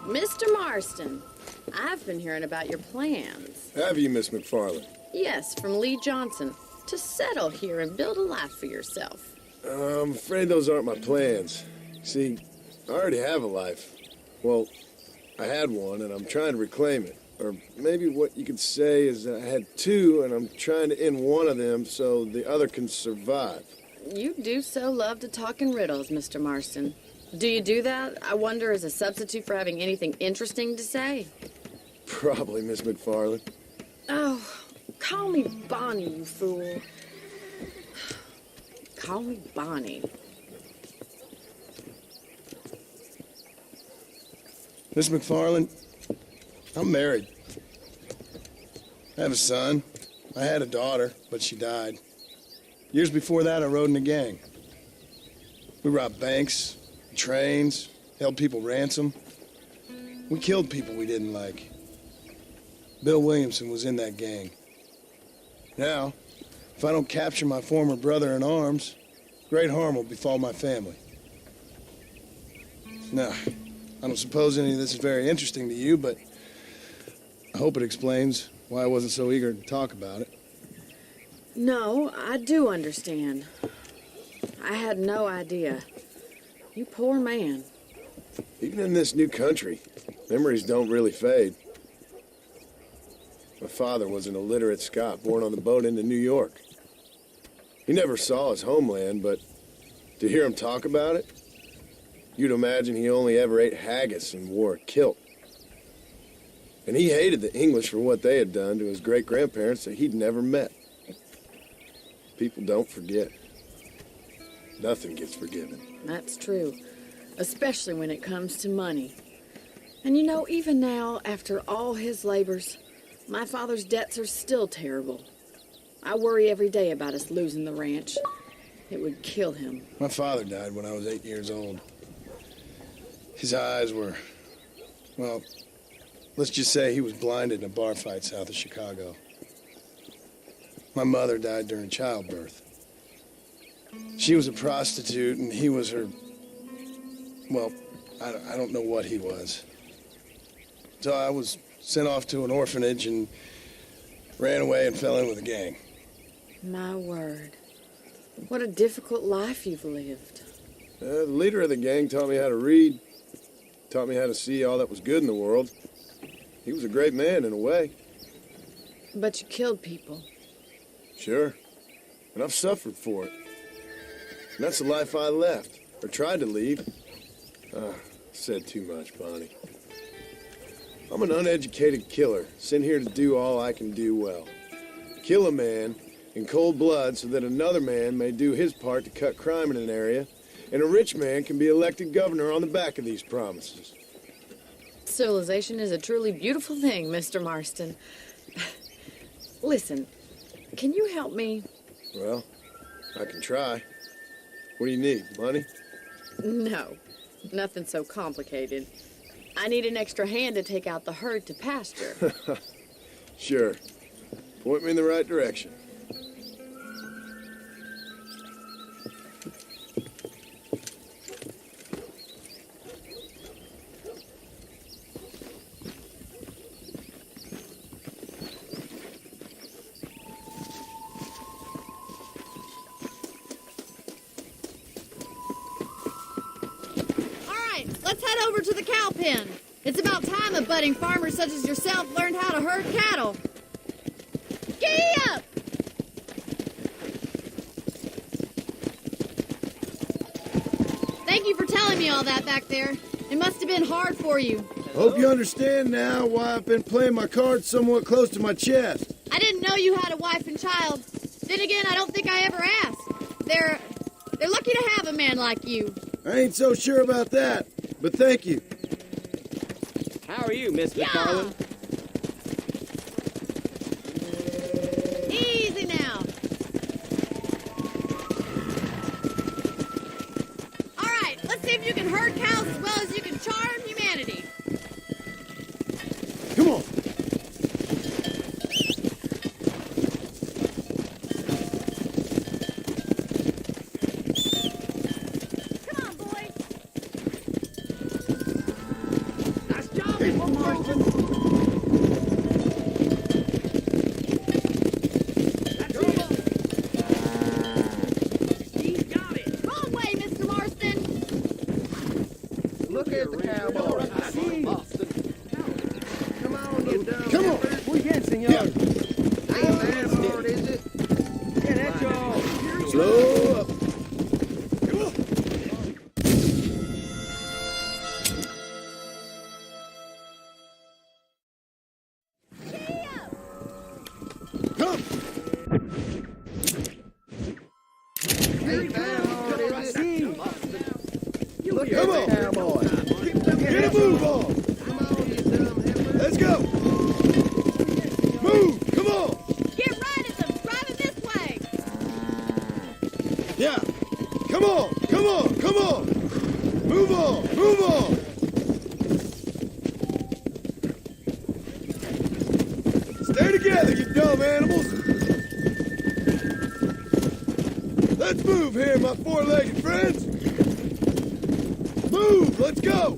Mr. Marston, I've been hearing about your plans. Have you, Miss McFarland? Yes, from Lee Johnson. To settle here and build a life for yourself. I'm afraid those aren't my plans. See, I already have a life. Well, I had one, and I'm trying to reclaim it. Or maybe what you could say is I had two, and I'm trying to end one of them so the other can survive. You do so love to talk in riddles, Mr. Marston. Do you do that, I wonder, as a substitute for having anything interesting to say? Probably, Miss McFarland. Oh, call me Bonnie, you fool. Call me Bonnie. Miss McFarland, I'm married. I have a son. I had a daughter, but she died. Years before that, I rode in a gang. We robbed banks, trains, held people ransom. We killed people we didn't like. Bill Williamson was in that gang. Now, if I don't capture my former brother in arms, great harm will befall my family. Now, I don't suppose any of this is very interesting to you, but I hope it explains why I wasn't so eager to talk about it. No, I do understand. I had no idea. You poor man. Even in this new country, memories don't really fade. My father was an illiterate Scot born on the boat into New York. He never saw his homeland, but to hear him talk about it, you'd imagine he only ever ate haggis and wore a kilt. And he hated the English for what they had done to his great-grandparents that he'd never met. People don't forget. Nothing gets forgiven. That's true, especially when it comes to money. And you know, even now, after all his labors, my father's debts are still terrible. I worry every day about us losing the ranch. It would kill him. My father died when I was 8 years old. His eyes were, well, let's just say he was blinded in a bar fight south of Chicago. My mother died during childbirth. She was a prostitute, and he was her, well, I don't know what he was. So I was sent off to an orphanage and ran away and fell in with a gang. My word. What a difficult life you've lived. The leader of the gang taught me how to read, taught me how to see all that was good in the world. He was a great man in a way. But you killed people. Sure. And I've suffered for it. And that's the life I left, or tried to leave. Said too much, Bonnie. I'm an uneducated killer, sent here to do all I can do well. Kill a man in cold blood so that another man may do his part to cut crime in an area, and a rich man can be elected governor on the back of these promises. Civilization is a truly beautiful thing, Mr. Marston. Listen, can you help me? Well, I can try. What do you need, money? No, nothing so complicated. I need an extra hand to take out the herd to pasture. Sure. Point me in the right direction. Let's head over to the cow pen. It's about time a budding farmer such as yourself learned how to herd cattle. Giddy up! Thank you for telling me all that back there. It must have been hard for you. Hope you understand now why I've been playing my cards somewhat close to my chest. I didn't know you had a wife and child. Then again, I don't think I ever asked. They're lucky to have a man like you. I ain't so sure about that, but thank you. How are you, Miss McFarland? Easy now. All right, let's see if you can herd cows as well as you can charm humanity. Come on. Come on, boys. Nice job! Marston. Wrong way, Mr. Marston. Look at the cowboy. Come on, you dumb. Come on. Muy bien, senor. Yeah. Ain't that hard, is it? Yeah, that's all. Slow up. Come on. Come. Ain't that hard, is it? Look Come at on. the cowboy. Get a move on. Come on, you dumb heifer. Let's go. Move. Come on. Get right at them. Driving this way. Yeah. Come on. Come on. Come on. Move on. Move on. Stay together, you dumb animals. Let's move here, my four-legged friends. Move. Let's go.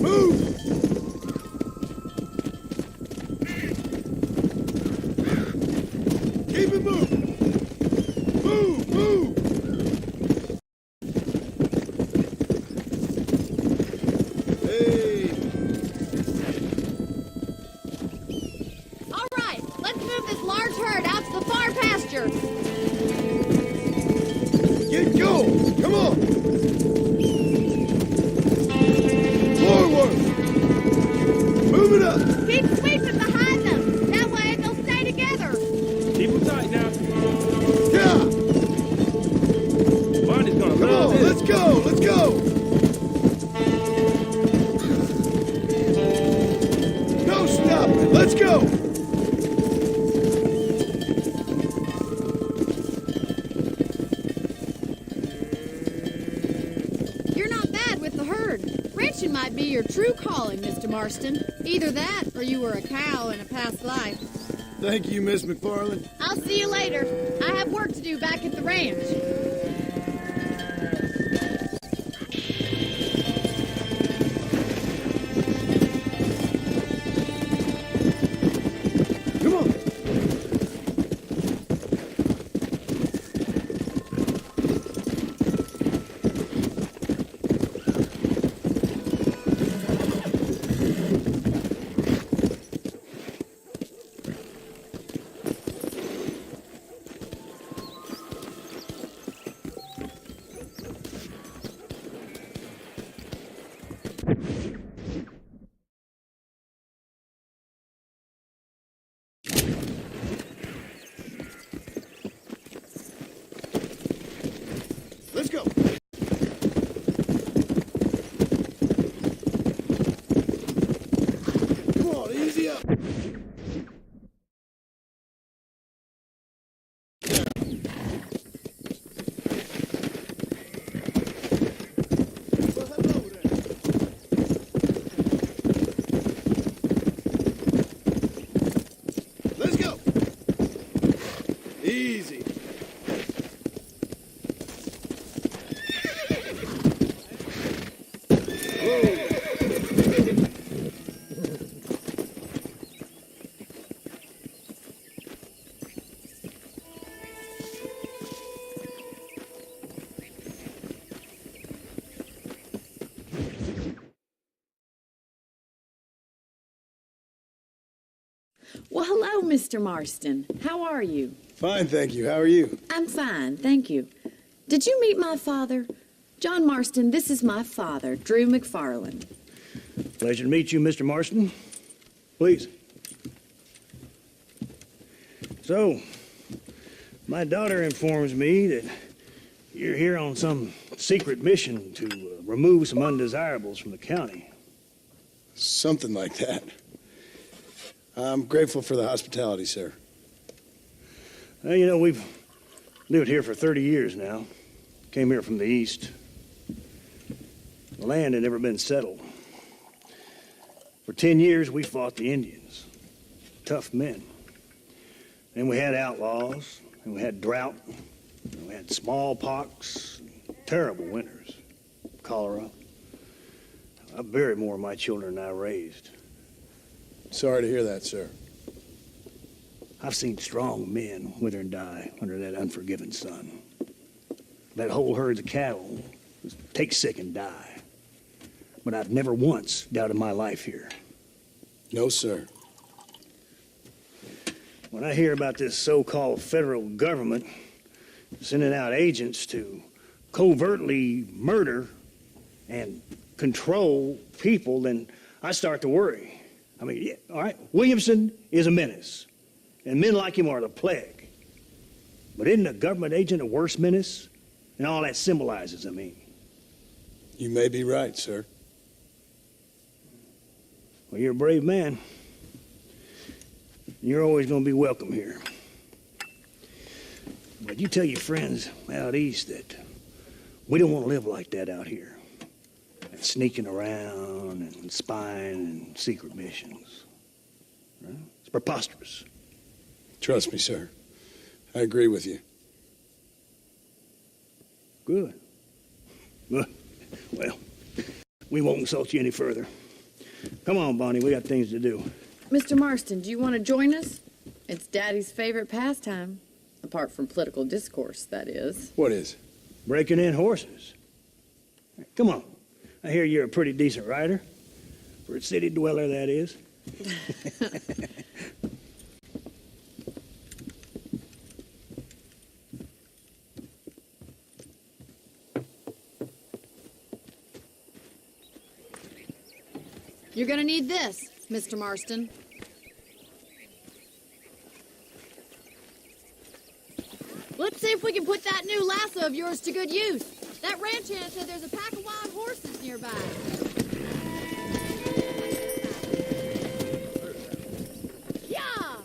Move. Keep it moving. Move, move. Hey. All right, let's move this large herd out to the far pasture. Get going. Come on. Forward. Move it up. Keep sweeping behind them. That way they'll stay together. Keep them tight now. Yeah. Barney's gonna Come love on. this. Let's go. Let's go. No stopping. Let's go. You're not bad with the herd. Ranching might be your true calling, Mr. Marston. Either that, or you were a cow in a past life. Thank you, Miss McFarland. I'll see you later. I have work to do back at the ranch. Come on. Let's go. Come on, easy up. Let's go. Easy. Well, hello, Mr. Marston. How are you? Fine, thank you. How are you? I'm fine, thank you. Did you meet my father? John Marston, this is my father, Drew McFarland. Pleasure to meet you, Mr. Marston. Please. So, my daughter informs me that you're here on some secret mission to remove some undesirables from the county. Something like that. I'm grateful for the hospitality, sir. Well, you know, we've lived here for 30 years now. Came here from the east. The land had never been settled. For 10 years, we fought the Indians. Tough men. Then we had outlaws, and we had drought, and we had smallpox, terrible winters, cholera. I buried more of my children than I raised. Sorry to hear that, sir. I've seen strong men wither and die under that unforgiving sun. That whole herds of cattle take sick and die. But I've never once doubted my life here. No, sir. When I hear about this so-called federal government sending out agents to covertly murder and control people, then I start to worry. I mean, yeah, all right, Williamson is a menace, and men like him are the plague. But isn't a government agent a worse menace? And all that symbolizes, I mean. You may be right, sir. Well, you're a brave man. You're always going to be welcome here. But you tell your friends out east that we don't want to live like that out here. Sneaking around and spying and secret missions. Right? It's preposterous. Trust me, sir. I agree with you. Good. Well, we won't insult you any further. Come on, Bonnie, we got things to do. Mr. Marston, do you want to join us? It's Daddy's favorite pastime. Apart from political discourse, that is. What is? Breaking in horses. Come on. I hear you're a pretty decent rider. For a city dweller, that is. You're gonna need this, Mr. Marston. Let's see if we can put that new lasso of yours to good use. That ranch hand said there's a pack of wild horses nearby. Yeah!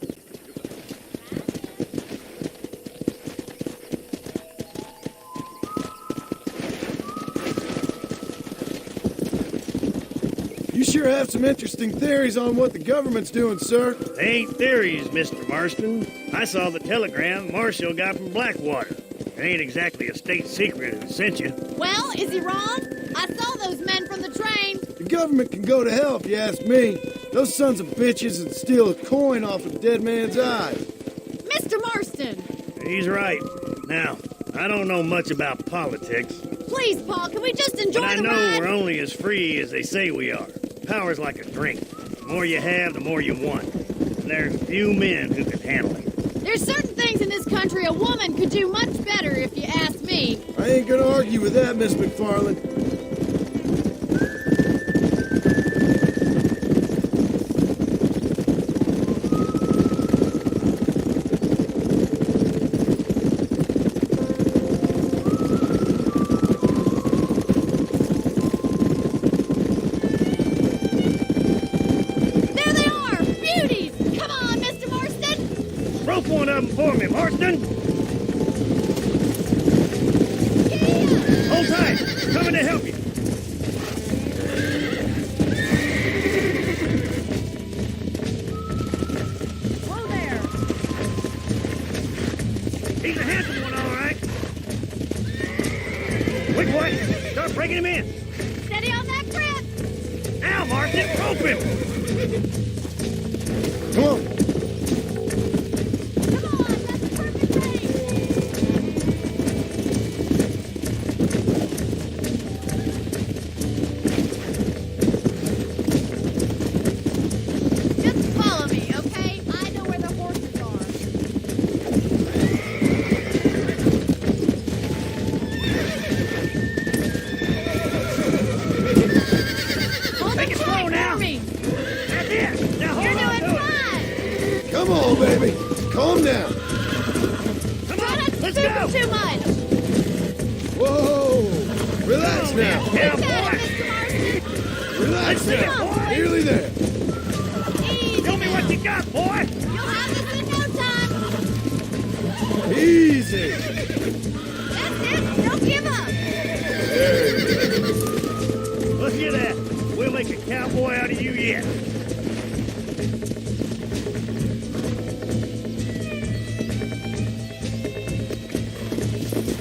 You sure have some interesting theories on what the government's doing, sir. They ain't theories, Mr. Marston. I saw the telegram Marshall got from Blackwater. It ain't exactly a state secret who sent you. Well, is he wrong? I saw those men from the train. The government can go to hell if you ask me. Those sons of bitches would steal a coin off a dead man's eye. Mr. Marston! He's right. Now, I don't know much about politics. Please, Paul, can we just enjoy But I the know ride? we're only as free as they say we are. Power's like a drink. The more you have, the more you want. And there's few men who can handle it. There's certain things in this country a woman could do much better, if you ask me. I ain't gonna argue with that, Miss McFarland. There they are! Beauties! Come on, Mr. Marston! Rope one of them for me, Marston! Yeah! Hold tight! Coming to help you! Whoa there! He's a handsome one, all right. Quick, boy! Start breaking him in! Steady on that grip! Now, Marston, rope him! Come on. Come on, that's the perfect range! Just follow me, okay? I know where the horses are. Hold Make it it slow tight now. for me! That's it! Now You're hold on doing to it! fine! Come on, baby. Calm down. Come Try on, not to let's super go! too much! Whoa. Relax Come on now. Yeah, Got boy! it, Mr. Marston! Relax Let's do it, now. boy. Nearly there. Easy Show me what you got, boy! You'll have this in no time! Easy. That's it! Don't give up! Look at that! We'll make a cowboy out of you yet!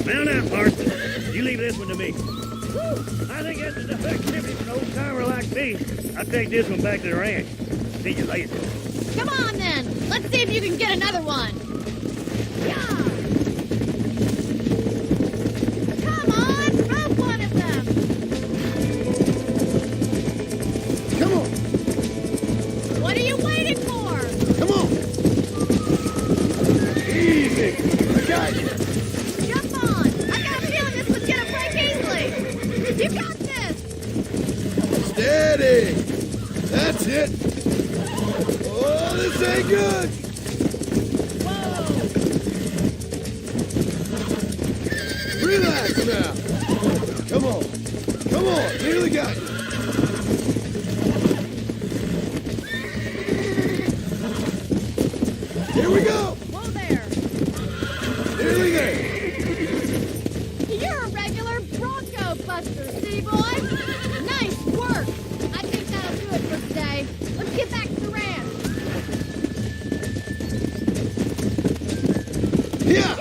Mount out, Marston. You leave this one to me. I think that's enough activity for an old timer like Me, I'll take this one back to the ranch. See you later. Come on, then. Let's see if you can get another one. Yeah. Come on, throw one of them. Come on. What are you waiting for? Come on. Easy. I got you. Jump on. I got a feeling this one's gonna break easily. You got this. Steady. That's it. Oh, this ain't good. Relax now. Come on. Come on. Nearly got you. Here we go. Whoa there. Nearly there. You're a regular Bronco buster, city boy. Nice work. I think that'll do it for today. Let's get back to the ranch. Yeah.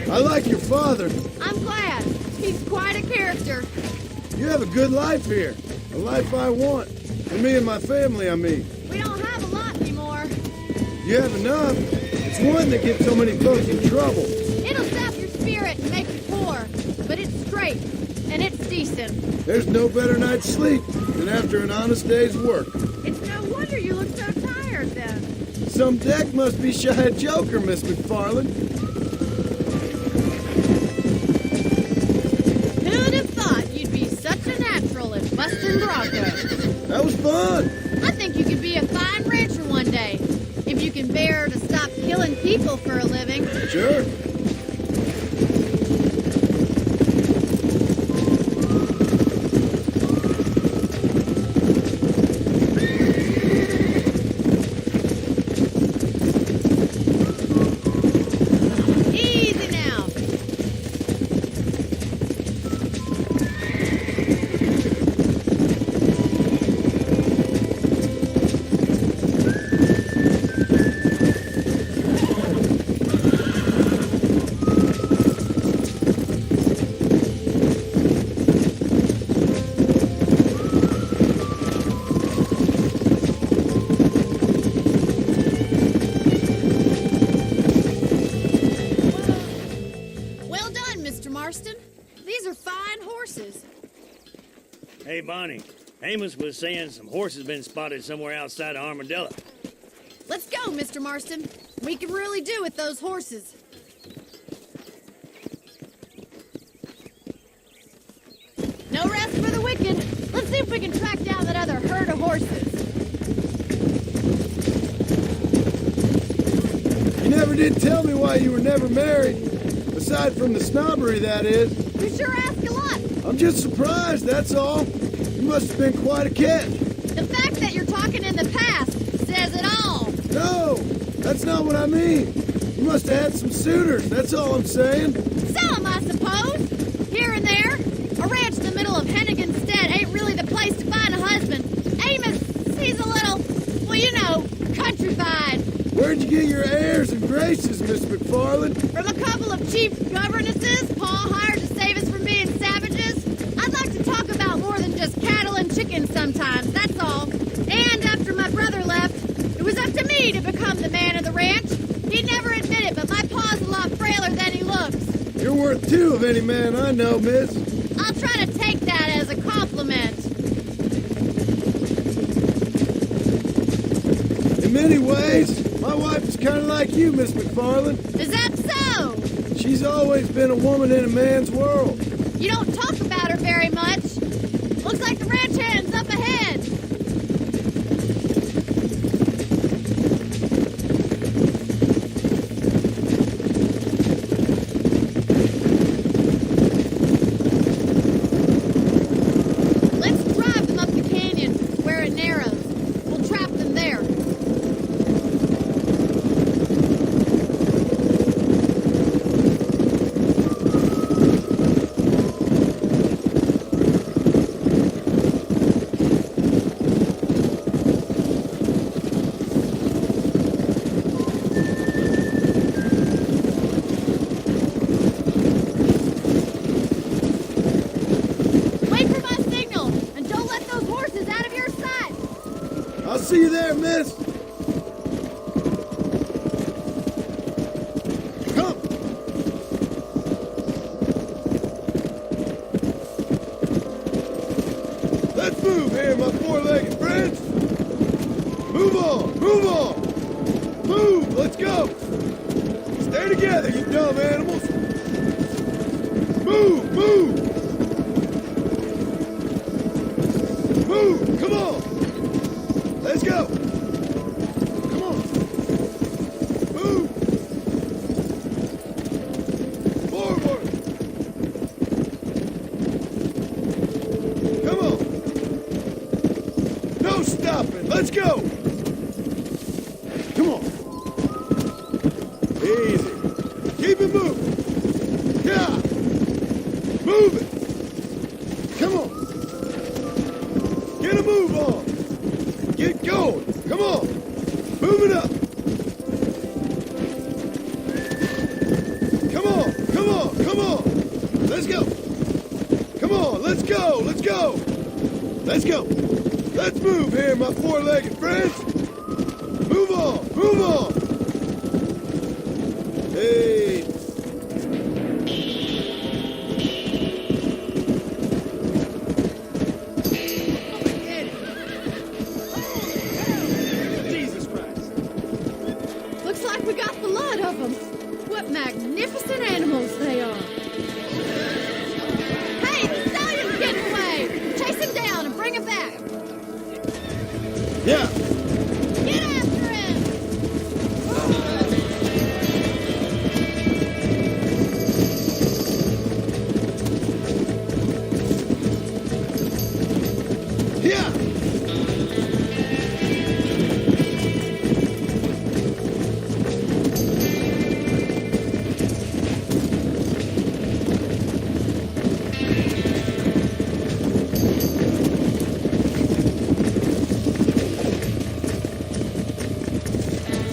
Yeah. I like your father. I'm glad. He's quite a character. You have a good life here. A life I want. For me and my family, I mean. We don't have a lot anymore. You have enough. It's one that gets so many folks in trouble. It'll sap your spirit and make you poor. But it's straight. And it's decent. There's no better night's sleep than after an honest day's work. It's no wonder you look so tired then. Some deck must be shy a joker, Miss McFarland. Who'd have thought you'd be such a natural at busting Broncos? That was fun. I think you could be a fine rancher one day. If you can bear to stop killing people for a living. Sure. Easy now. Well done, Mr. Marston. These are fine horses. Hey, Bonnie. Amos was saying some horses been spotted somewhere outside of Armadillo. Let's go, Mr. Marston. We can really do with those horses. No rest for the wicked. Let's see if we can track down that other herd of horses. You never did tell me why you were never married. Aside from the snobbery, that is. You sure ask a lot. I'm just surprised, that's all. You must have been quite a catch. The fact that you're talking in the past says it all. No, that's not what I mean. You must have had some suitors, that's all I'm saying. Some, I suppose. Here and there. A ranch in the middle of Hennigan's Stead ain't really the place to find a husband. Amos, he's a little, well, you know, countrified. Where'd you get your airs and graces, Miss McFarland? From a couple of cheap governesses Pa hired to save us from being savages. I'd like to talk about more than just cattle and chickens sometimes, that's all. And after my brother left, it was up to me to become the man of the ranch. He'd never admit it, but my pa's a lot frailer than he looks. You're worth two of any man I know, miss. I'll try to take that as a compliment. In many ways, my wife is kind of like you, Miss McFarland. Is that so? She's always been a woman in a man's world. You don't talk about her very much. Looks like the ranch hand's up ahead. Let's drive them up the canyon where it narrows. We'll trap them there. see you there, miss. Come. Let's move here, my four-legged friends. Move on, move on. Move, let's go. Stay together, you dumb animals. Move, move. Move, come on. Let's go. Come on. Move. Forward. Come on. No stopping. Let's go. Come on. Easy. Keep it moving. Yeah. Move it. Come on. Get a move on. Get going. Come on. Move it up. Come on. Come on. Come on. Let's go. Come on. Let's go. Let's go. Let's go. Let's move here, my four-legged friends. Move on. Move on. Hey. Looks like we got the lot of them. What magnificent animals they are. Hey, the stallion's getting away. Chase him down and bring him back. Yeah. Get after him. Yeah.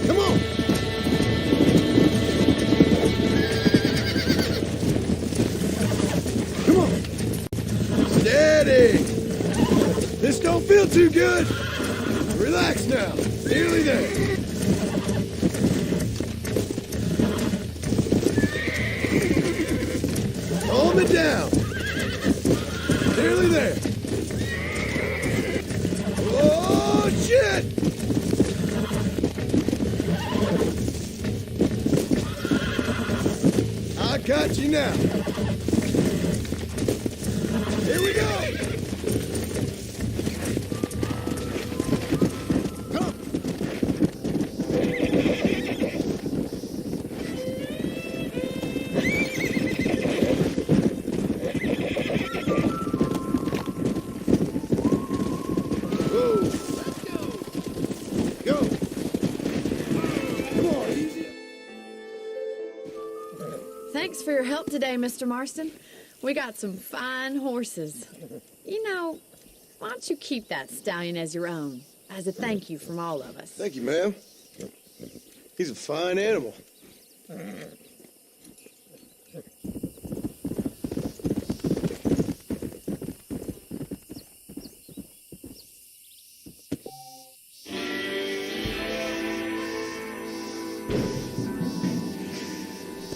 Come on. Come on. Steady. This don't feel too good. Relax now. Nearly there. Calm it down. Nearly there. Oh, shit! I got you now. Here we go. Come. Whoa. Let's go. Go. Come on, easy. Thanks for your help today, Mr. Marston. We got some fine horses. You know, why don't you keep that stallion as your own, as a thank you from all of us? Thank you, ma'am. He's a fine animal.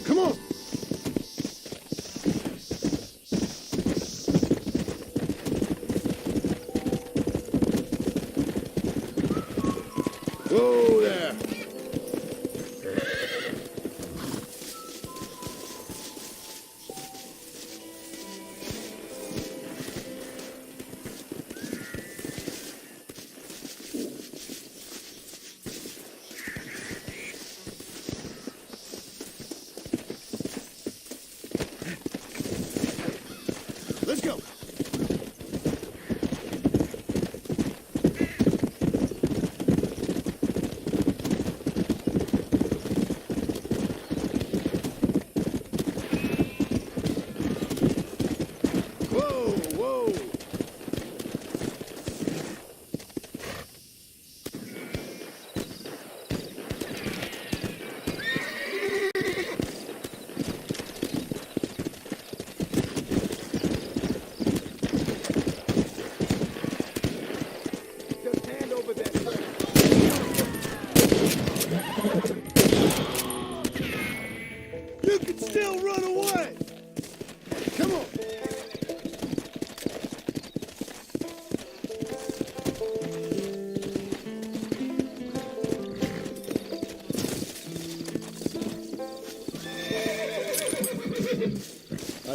Come on. Whoa there. Let's go.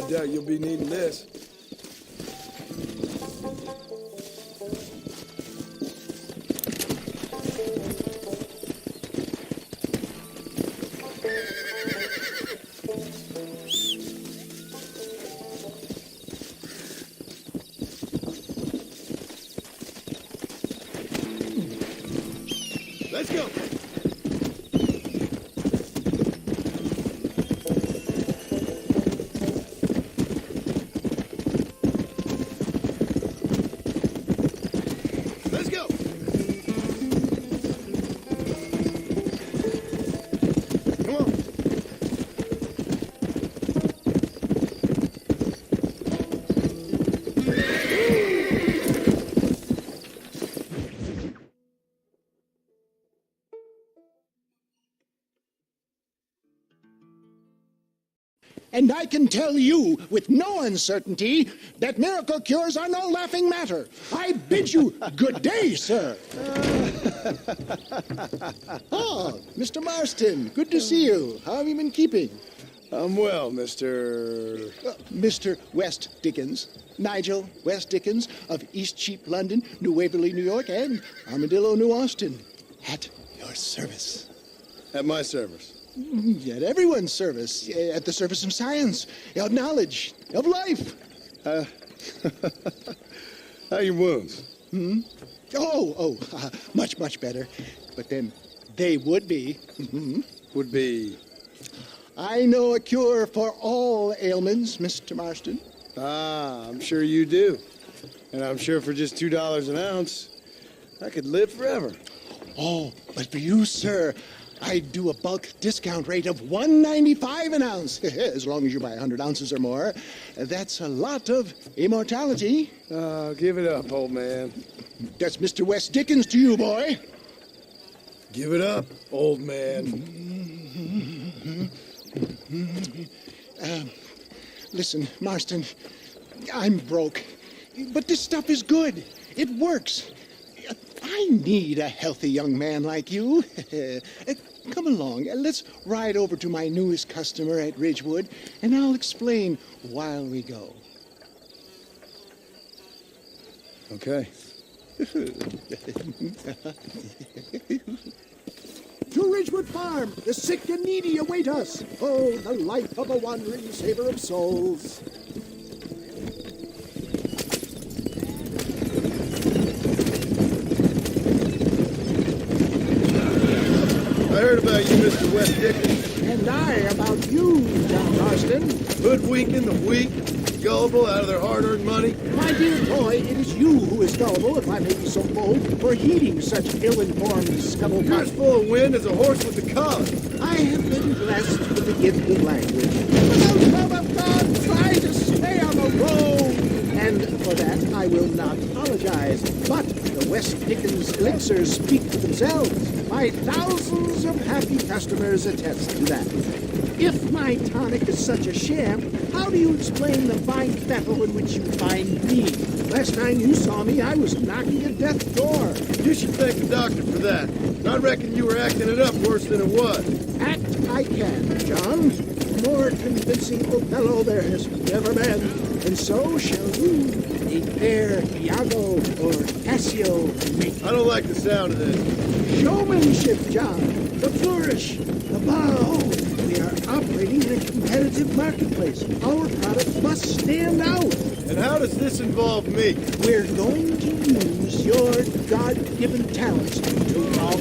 doubt you'll be needing this. Let's go. Let's go. Come on. And I can tell you with no uncertainty that miracle cures are no laughing matter. I bid you good day, sir. Oh, Mr. Marston, good to see you. How have you been keeping? I'm well, Mr. Mr. West Dickens, Nigel West Dickens of East Cheap, London, New Waverly, New York, and Armadillo, New Austin. At your service. At my service. At everyone's service. At the service of science, of knowledge, of life. How are your wounds? Much, much better. But then they would be. Would be. I know a cure for all ailments, Mr. Marston. Ah, I'm sure you do. And I'm sure for just $2 an ounce, I could live forever. Oh, but for you, sir, I do a bulk discount rate of $1.95 an ounce, as long as you buy 100 ounces or more. That's a lot of immortality. Give it up, old man. That's Mr. West Dickens to you, boy. Give it up, old man. Listen, Marston, I'm broke, but this stuff is good. It works. I need a healthy young man like you. Come along, let's ride over to my newest customer at Ridgewood, and I'll explain while we go. Okay. To Ridgewood Farm, the sick and needy await us. Oh, the life of a wandering saver of souls. I heard about you, Mr. West Dickens. And I about you, John Marston. Hoodwinking the weak, gullible out of their hard-earned money. My dear boy, it is you who is gullible, if I may be so bold, for heeding such ill-informed You're scuttlebutt. as full of wind as a horse with the collar. I have been blessed with the gift of language. For the love of God, try to stay on the road. And for that, I will not apologize. But the West Dickens elixirs speak for themselves. My thousands of happy customers attest to that. If my tonic is such a sham, how do you explain the fine fettle in which you find me? Last time you saw me, I was knocking at death's door. You should thank the doctor for that. I reckon you were acting it up worse than it was. Act I can, John. More convincing Othello there has never been. And so shall you, a fair Iago or Cassio make. I don't like the sound of this. Showmanship, John. The flourish, the bow. We are operating in a competitive marketplace. Our product must stand out. And how does this involve me? We're going to use your God-given talents to our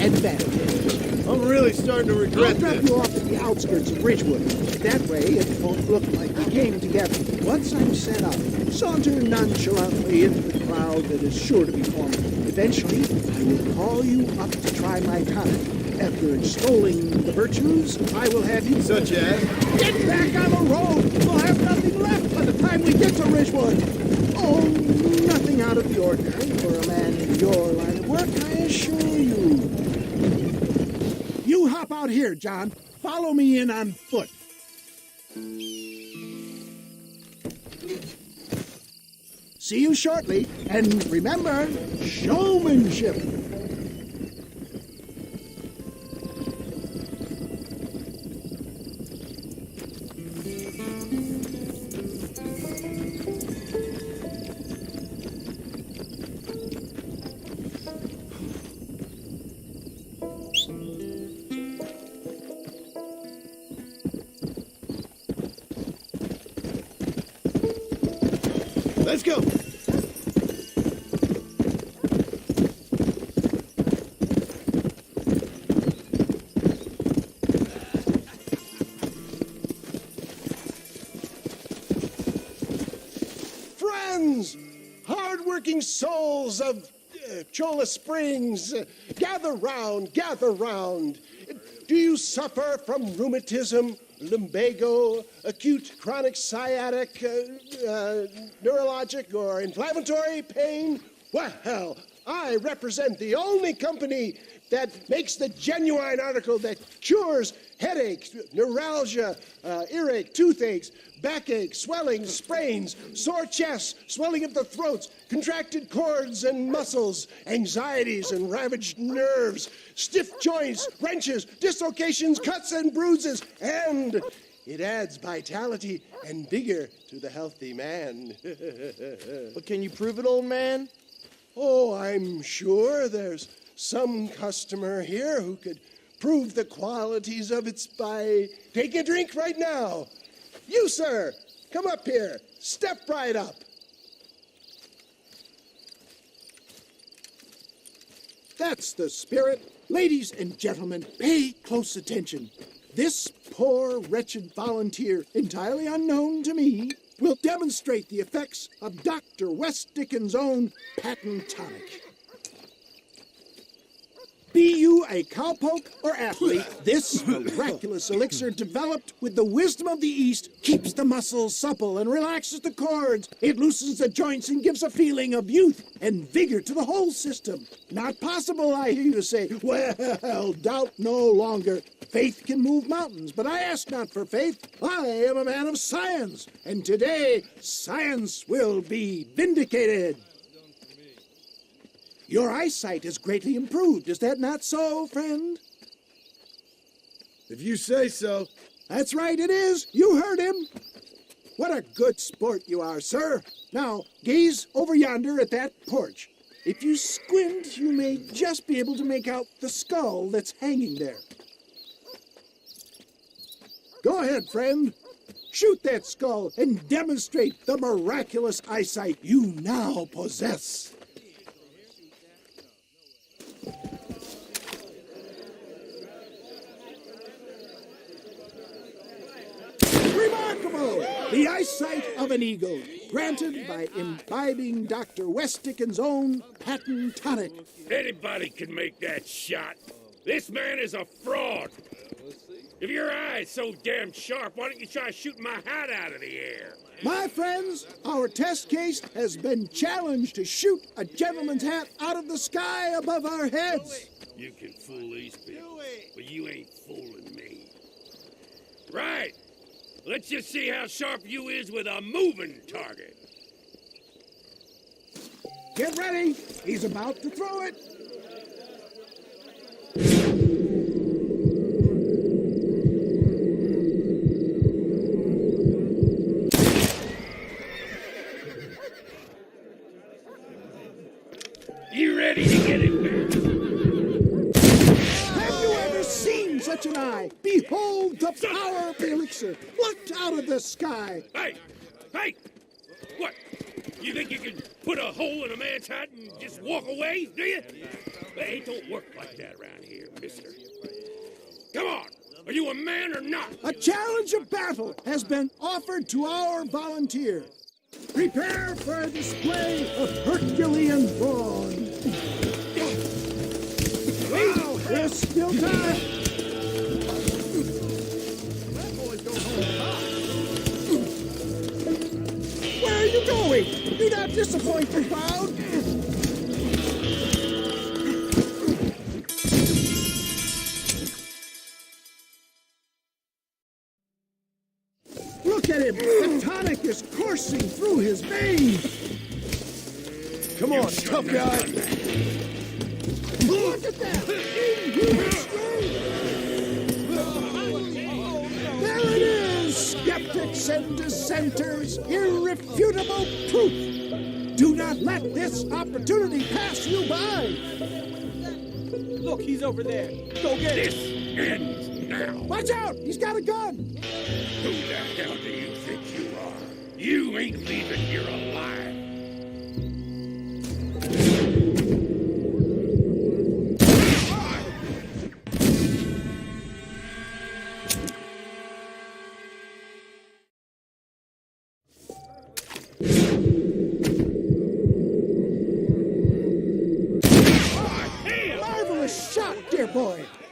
advantage. I'm really starting to I'll regret drop this. you off at the outskirts of Ridgewood. That way it won't look like we came together. Once I'm set up, saunter nonchalantly into the crowd that is sure to be forming. Eventually, I will call you up to try my tonic. After extolling the virtues, I will have you... Such as? Get back on the road! We'll have nothing left by the time we get to Ridgewood. Oh, nothing out of the ordinary for a man in your line of work, I assure you. You hop out here, John. Follow me in on foot. See you shortly, and remember, showmanship. Let's go. Friends, hard-working souls of Cholla Springs, gather round, gather round. Do you suffer from rheumatism, lumbago, acute chronic sciatic, neurologic, or inflammatory pain? Well, I represent the only company that makes the genuine article that cures headaches, neuralgia, earache, toothaches, backache, swelling, sprains, sore chests, swelling of the throats, contracted cords and muscles, anxieties and ravaged nerves, stiff joints, wrenches, dislocations, cuts and bruises, and it adds vitality and vigor to the healthy man. But can you prove it, old man? Oh, I'm sure there's some customer here who could prove the qualities of it by taking a drink right now. You, sir, come up here. Step right up. That's the spirit. Ladies and gentlemen, pay close attention. This poor, wretched volunteer, entirely unknown to me, will demonstrate the effects of Dr. West Dickens' own patent tonic. Be you a cowpoke or athlete, this miraculous elixir developed with the wisdom of the East keeps the muscles supple and relaxes the cords. It loosens the joints and gives a feeling of youth and vigor to the whole system. Not possible, I hear you say. Well, doubt no longer. Faith can move mountains, but I ask not for faith. I am a man of science, and today science will be vindicated. Your eyesight has greatly improved. Is that not so, friend? If you say so. That's right, it is. You heard him. What a good sport you are, sir. Now, gaze over yonder at that porch. If you squint, you may just be able to make out the skull that's hanging there. Go ahead, friend. Shoot that skull and demonstrate the miraculous eyesight you now possess. Remarkable! The eyesight of an eagle, granted by imbibing Dr. West Dickens' own patent tonic. Anybody can make that shot. This man is a fraud. If your eye's so damn sharp, why don't you try shooting my hat out of the air? My friends, our test case has been challenged to shoot a gentleman's hat out of the sky above our heads. You can fool these people, but you ain't fooling me. Right. Let's just see how sharp you is with a moving target. Get ready. He's about to throw it. You ready to get it back? Have you ever seen such an eye? Behold the power of the elixir plucked out of the sky. Hey! Hey! What? You think you can put a hole in a man's hat and just walk away, do you? Hey, it don't work like that around here, mister. Come on! Are you a man or not? A challenge of battle has been offered to our volunteer. Prepare for a display of Herculean brawn. Wow, there's still time. Where are you going? Do not disappoint the crowd. Look at him. The tonic is coursing through his veins. Come on, tough guy. Look at that! Inhuman strength! There it is! Skeptics and dissenters, irrefutable proof! Do not let this opportunity pass you by! Look, he's over there. Go get This him. ends now. Watch out! He's got a gun! Who the hell do you think you are? You ain't leaving here alive.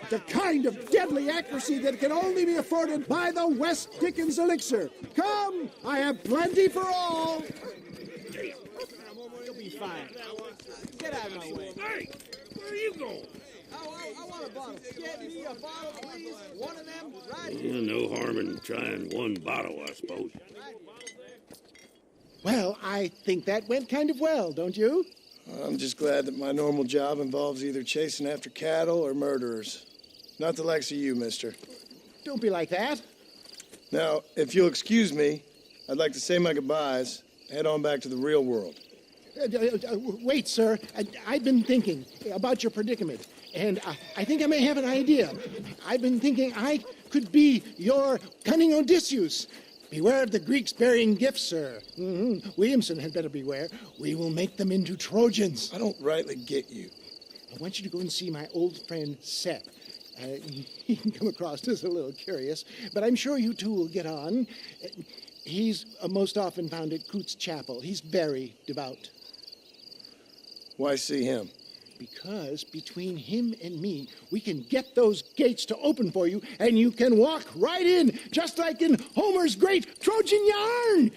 The kind of deadly accuracy that can only be afforded by the West Dickens elixir. Come, I have plenty for all. You'll be fine. Get out of my way. Hey, where are you going? I want a bottle. Get me a bottle, please. One of them, right here. No harm in trying one bottle, I suppose. Well, I think that went kind of well, don't you? I'm just glad that my normal job involves either chasing after cattle or murderers. Not the likes of you, mister. Don't be like that. Now, if you'll excuse me, I'd like to say my goodbyes, head on back to the real world. Wait, sir. I've been thinking about your predicament, and I think I may have an idea. I've been thinking I could be your cunning Odysseus. Beware of the Greeks bearing gifts, sir. Williamson had better beware. We will make them into Trojans. I don't rightly get you. I want you to go and see my old friend Seth. He can come across as a little curious, but I'm sure you two will get on. He's most often found at Coots Chapel. He's very devout. Why see him? Because between him and me, we can get those gates to open for you, and you can walk right in, just like in Homer's great Trojan yarn.